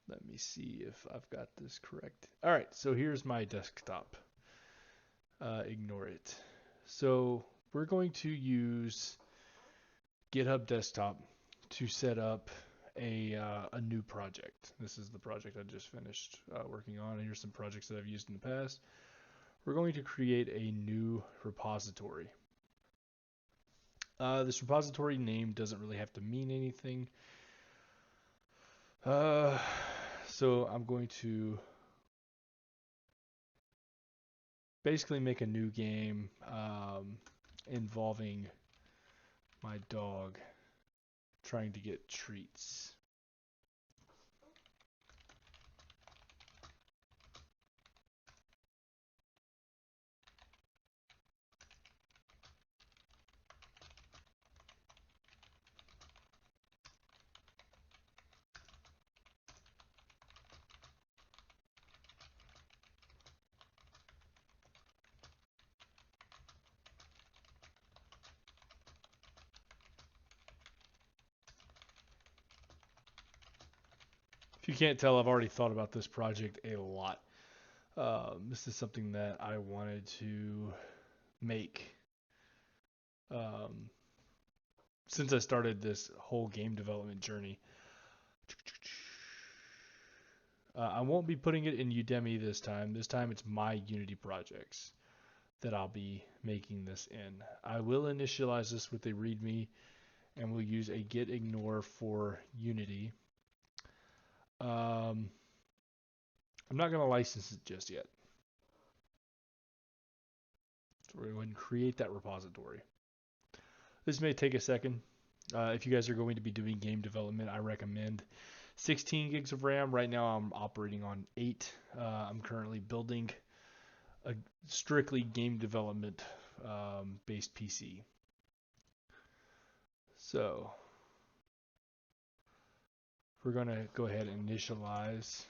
Let me see if I've got this correct. All right, so here's my desktop. Ignore it. So we're going to use GitHub Desktop to set up a new project. This is the project I just finished working on. And here's some projects that I've used in the past. We're going to create a new repository. This repository name doesn't really have to mean anything. Uh, so I'm going to basically make a new game involving my dog trying to get treats. If you can't tell, I've already thought about this project a lot. This is something that I wanted to make um, since I started this whole game development journey. I won't be putting it in Udemy this time. This time it's my Unity projects that I'll be making this in. I will initialize this with a README and we'll use a git ignore for Unity. I'm not going to license it just yet. So we're going to go ahead and create that repository. This may take a second. If you guys are going to be doing game development, I recommend 16 gigs of RAM. Right now I'm operating on 8. I'm currently building a strictly game development based PC. So we're going to go ahead and initialize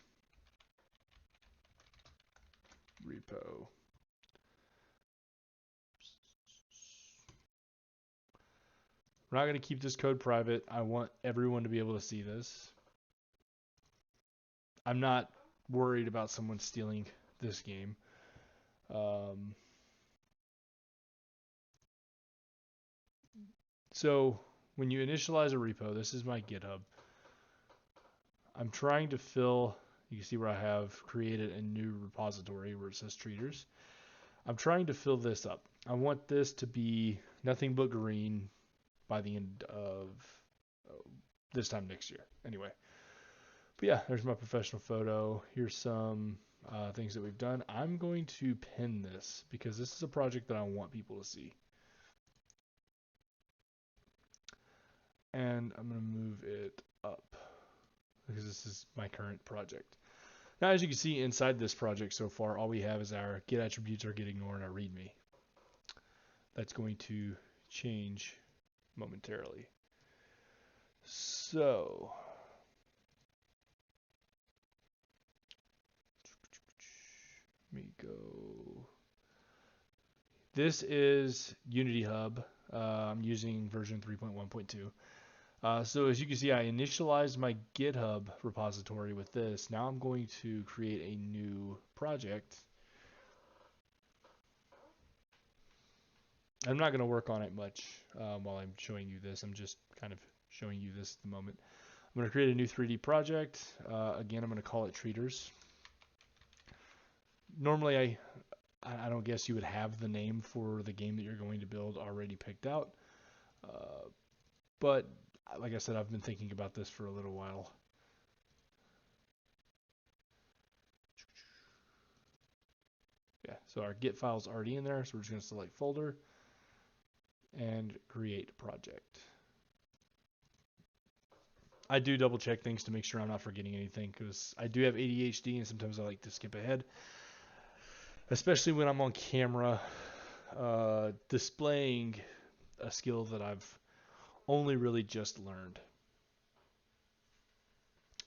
repo. We're not going to keep this code private. I want everyone to be able to see this. I'm not worried about someone stealing this game. So when you initialize a repo, this is my GitHub. I'm trying to fill, you can see where I have created a new repository where it says treaters. I'm trying to fill this up. I want this to be nothing but green by the end of this time next year. Anyway, but yeah, there's my professional photo. Here's some things that we've done. I'm going to pin this because this is a project that I want people to see. And I'm going to move it up because this is my current project. Now, as you can see inside this project so far, all we have is our get attributes, our get ignore, and our readme. That's going to change momentarily. So let me go. This is Unity Hub. I'm using version 3.1.2. So as you can see, I initialized my GitHub repository with this. Now I'm going to create a new project. I'm not going to work on it much while I'm showing you this. I'm just kind of showing you this at the moment. I'm going to create a new 3D project. Again, I'm going to call it Treaters. Normally, I don't guess you would have the name for the game that you're going to build already picked out. But like I said, I've been thinking about this for a little while. Yeah, so our Git file's already in there, so we're just going to select folder and create project. I do double check things to make sure I'm not forgetting anything because I do have ADHD and sometimes I like to skip ahead, especially when I'm on camera displaying a skill that I've only really just learned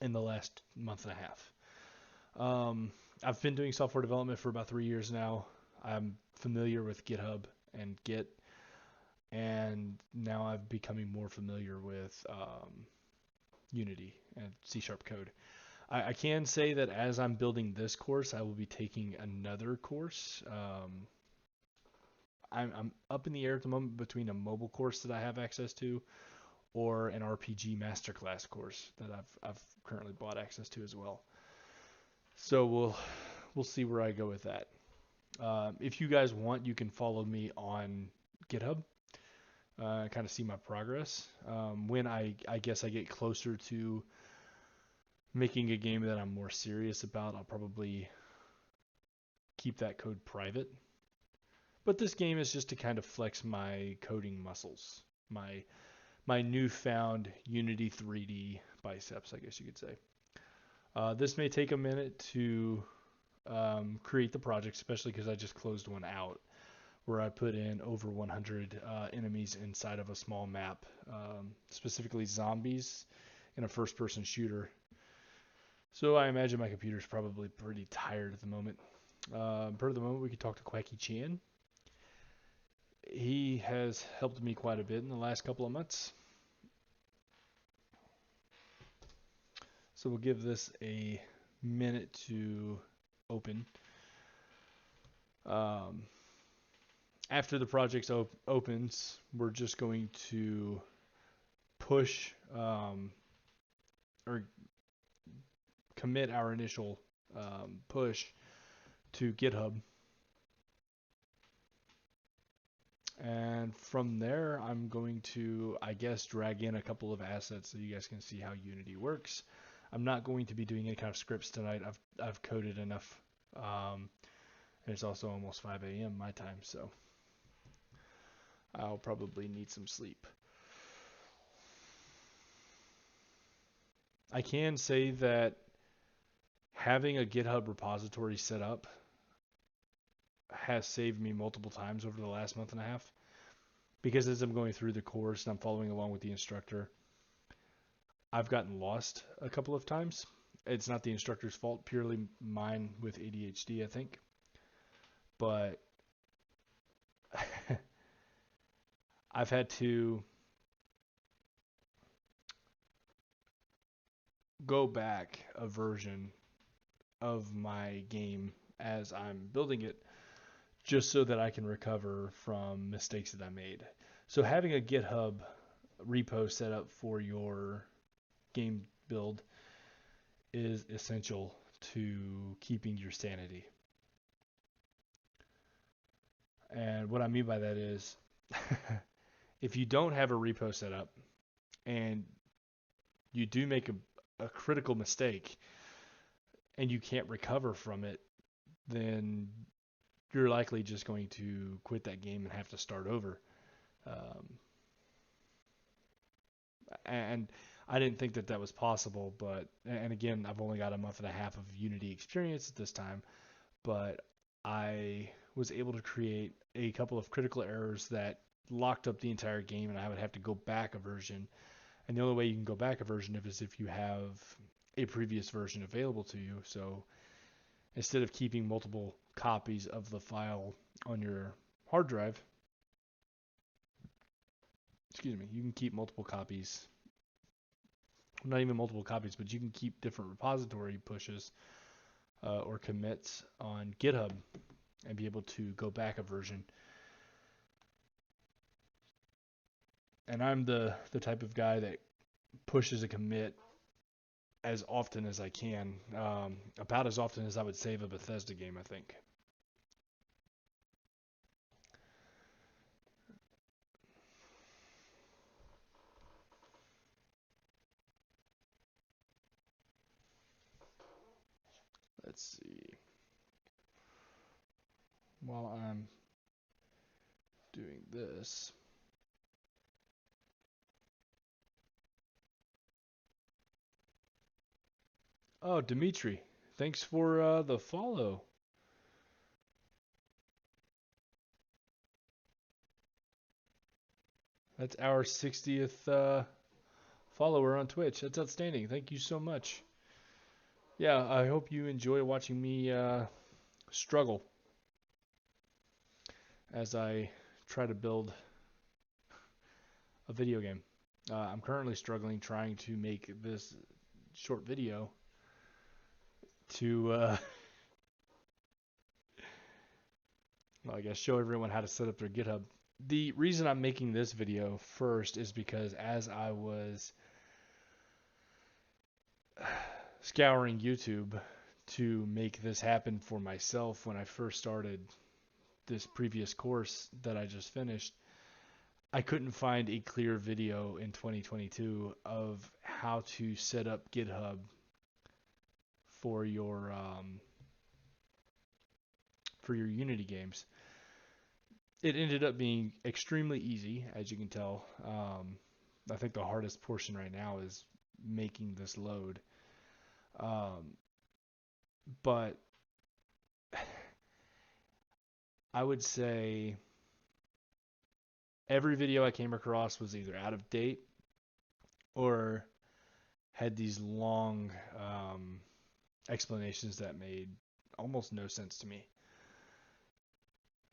in the last month and a half. I've been doing software development for about 3 years now. I'm familiar with GitHub and Git, and now I'm becoming more familiar with Unity and C# code. I can say that as I'm building this course, I will be taking another course. I'm up in the air at the moment between a mobile course that I have access to or an RPG masterclass course that I've currently bought access to as well. So we'll see where I go with that. If you guys want, you can follow me on GitHub, kind of see my progress. When I guess I get closer to making a game that I'm more serious about, I'll probably keep that code private. But this game is just to kind of flex my coding muscles, my newfound Unity 3D biceps, I guess you could say. This may take a minute to create the project, especially because I just closed one out where I put in over 100 enemies inside of a small map, specifically zombies in a first-person shooter. So I imagine my computer's probably pretty tired at the moment. For the moment, we could talk to Quacky Chan. He has helped me quite a bit in the last couple of months. So we'll give this a minute to open. After the project opens, we're just going to push or commit our initial push to GitHub. And from there, I'm going to, I guess, drag in a couple of assets so you guys can see how Unity works. I'm not going to be doing any kind of scripts tonight. I've coded enough. And it's also almost 5 a.m. my time, so I'll probably need some sleep. I can say that having a GitHub repository set up has saved me multiple times over the last month and a half, because as I'm going through the course and I'm following along with the instructor, I've gotten lost a couple of times. It's not the instructor's fault, purely mine with ADHD, I think. But I've had to go back a version of my game as I'm building it, just so that I can recover from mistakes that I made. So having a GitHub repo set up for your game build is essential to keeping your sanity. And what I mean by that is if you don't have a repo set up and you do make a critical mistake and you can't recover from it, then you're likely just going to quit that game and have to start over. And I didn't think that that was possible, but, and again, I've only got a month and a half of Unity experience at this time, but I was able to create a couple of critical errors that locked up the entire game, and I would have to go back a version. And the only way you can go back a version is if you have a previous version available to you. So instead of keeping multiple copies of the file on your hard drive, you can keep multiple copies. Not even multiple copies, but you can keep different repository pushes or commits on GitHub and be able to go back a version. And I'm the type of guy that pushes a commit as often as I can, about as often as I would save a Bethesda game, I think. Let's see. While I'm doing this, oh, Dimitri, thanks for the follow. That's our 60th follower on Twitch. That's outstanding. Thank you so much. Yeah, I hope you enjoy watching me struggle as I try to build a video game. I'm currently struggling trying to make this short video to, well, I guess show everyone how to set up their GitHub. The reason I'm making this video first is because as I was scouring YouTube to make this happen for myself when I first started this previous course that I just finished, I couldn't find a clear video in 2022 of how to set up GitHub for your Unity games. It ended up being extremely easy, as you can tell. I think the hardest portion right now is making this load. But I would say every video I came across was either out of date or had these long explanations that made almost no sense to me.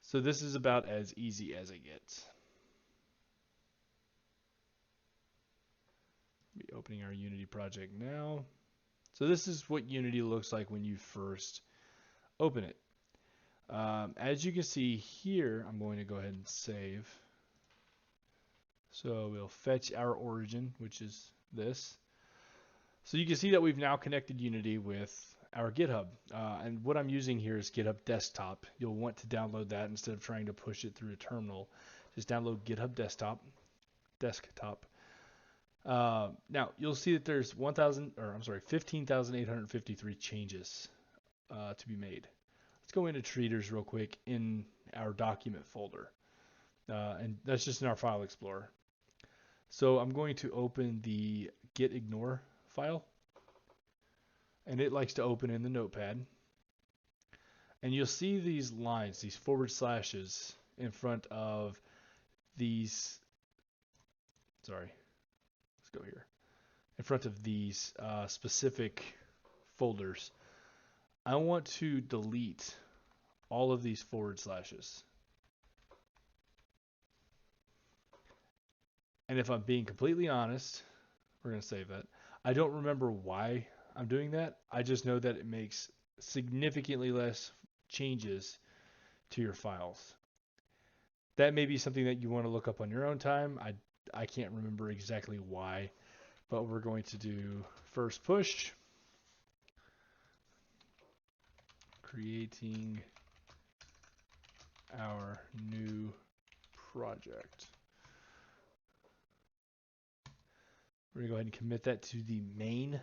So this is about as easy as it gets. Be opening our Unity project now. So this is what Unity looks like when you first open it. As you can see here, I'm going to go ahead and save. So we'll fetch our origin, which is this. So you can see that we've now connected Unity with our GitHub. And what I'm using here is GitHub Desktop. You'll want to download that instead of trying to push it through a terminal. Just download GitHub Desktop. Now you'll see that there's 15,853 changes to be made. Let's go into treaters real quick in our document folder. And that's just in our file explorer. So I'm going to open the gitignore file. And it likes to open in the notepad. And you'll see these lines, these forward slashes in front of these, let's go here, in front of these specific folders. I want to delete all of these forward slashes. And if I'm being completely honest, we're going to save that. I don't remember why I'm doing that. I just know that it makes significantly less changes to your files. That may be something that you want to look up on your own time. I can't remember exactly why, but we're going to do first push, creating our new project. We're going to go ahead and commit that to the main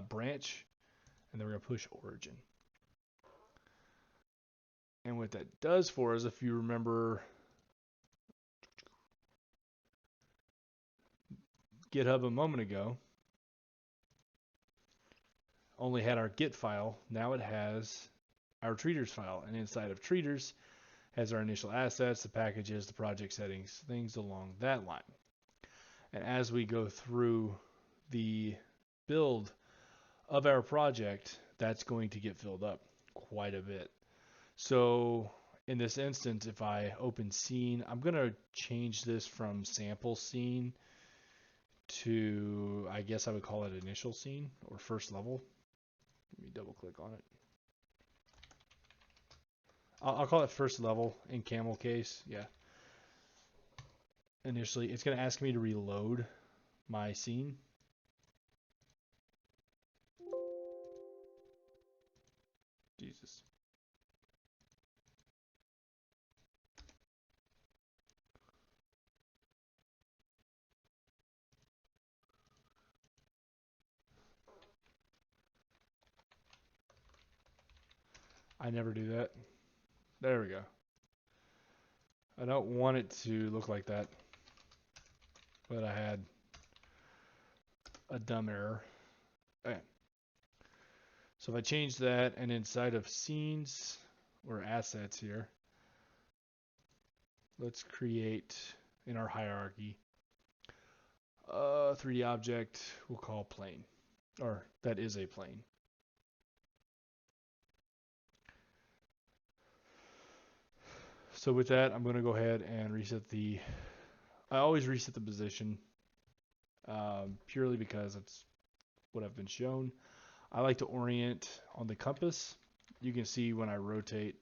branch, and then we're going to push origin. And what that does for us, if you remember GitHub a moment ago, only had our Git file. Now it has our treaters file, and inside of treaters has our initial assets, the packages, the project settings, things along that line. And as we go through the build of our project, that's going to get filled up quite a bit. So in this instance, if I open scene, I'm going to change this from sample scene to, I guess I would call it initial scene or first level. Let me double click on it. I'll call it first level in camel case. Yeah. Initially, it's going to ask me to reload my scene. Jesus. I never do that. There we go. I don't want it to look like that, but I had a dumb error. Okay. So if I change that, and inside of scenes or assets here, let's create in our hierarchy a 3D object we'll call plane, or that is a plane. So with that, I'm going to go ahead and reset I always reset the position purely because it's what I've been shown. I like to orient on the compass. You can see when I rotate.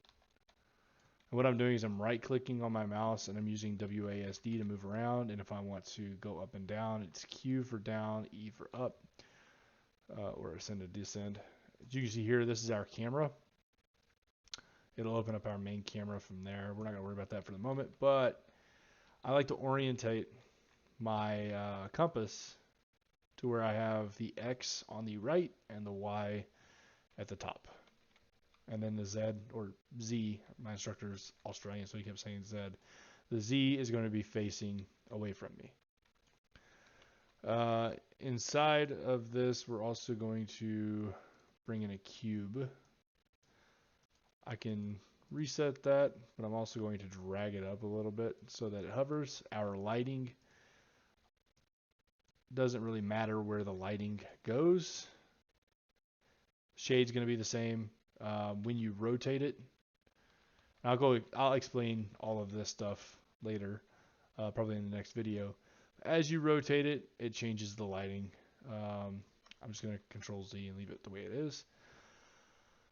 And what I'm doing is I'm right clicking on my mouse and I'm using WASD to move around. And if I want to go up and down, it's Q for down, E for up, or ascend and descend. As you can see here, this is our camera. It'll open up our main camera from there. We're not going to worry about that for the moment, but I like to orientate my compass to where I have the X on the right and the Y at the top. And then the Z, or Z, my instructor is Australian, so he kept saying Z. The Z is going to be facing away from me. Inside of this, we're also going to bring in a cube. I can reset that, but I'm also going to drag it up a little bit so that it hovers. Our lighting doesn't really matter where the lighting goes. Shade's going to be the same. When you rotate it, I'll explain all of this stuff later, probably in the next video. As you rotate it, it changes the lighting. I'm just going to Control Z and leave it the way it is.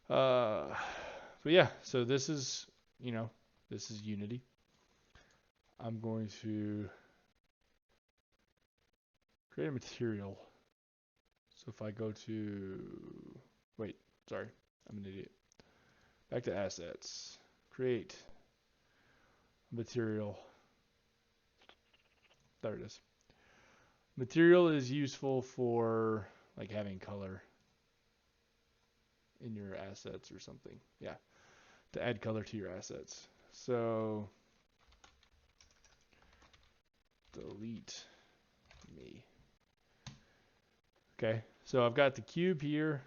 But yeah, so this is, this is Unity. I'm going to create a material. So if I go to, sorry, I'm an idiot. Back to assets, create material. There it is. Material is useful for like having color in your assets or something. Yeah, to add color to your assets. So delete me. Okay, so I've got the cube here.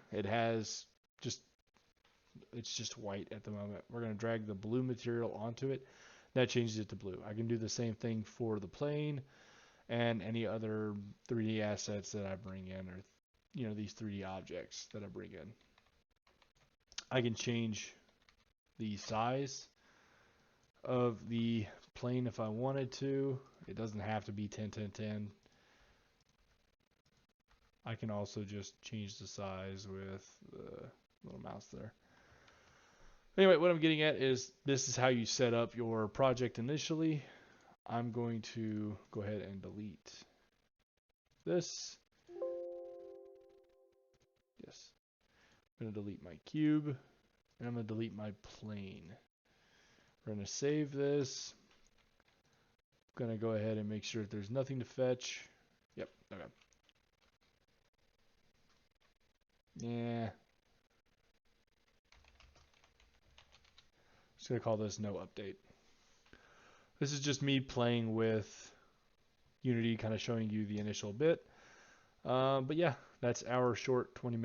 It's just white at the moment. We're going to drag the blue material onto it. That changes it to blue. I can do the same thing for the plane and any other 3D assets that I bring in, or these 3D objects that I bring in. I can change the size of the plane if I wanted to. It doesn't have to be 10-10-10. I can also just change the size with the little mouse there. Anyway, what I'm getting at is this is how you set up your project initially. I'm going to go ahead and delete this. Yes. I'm going to delete my cube, and I'm going to delete my plane. We're going to save this. I'm going to go ahead and make sure that there's nothing to fetch. Yep, okay. Yeah. Just going to call this no update. This is just me playing with Unity, kind of showing you the initial bit. But yeah, that's our short 20-minute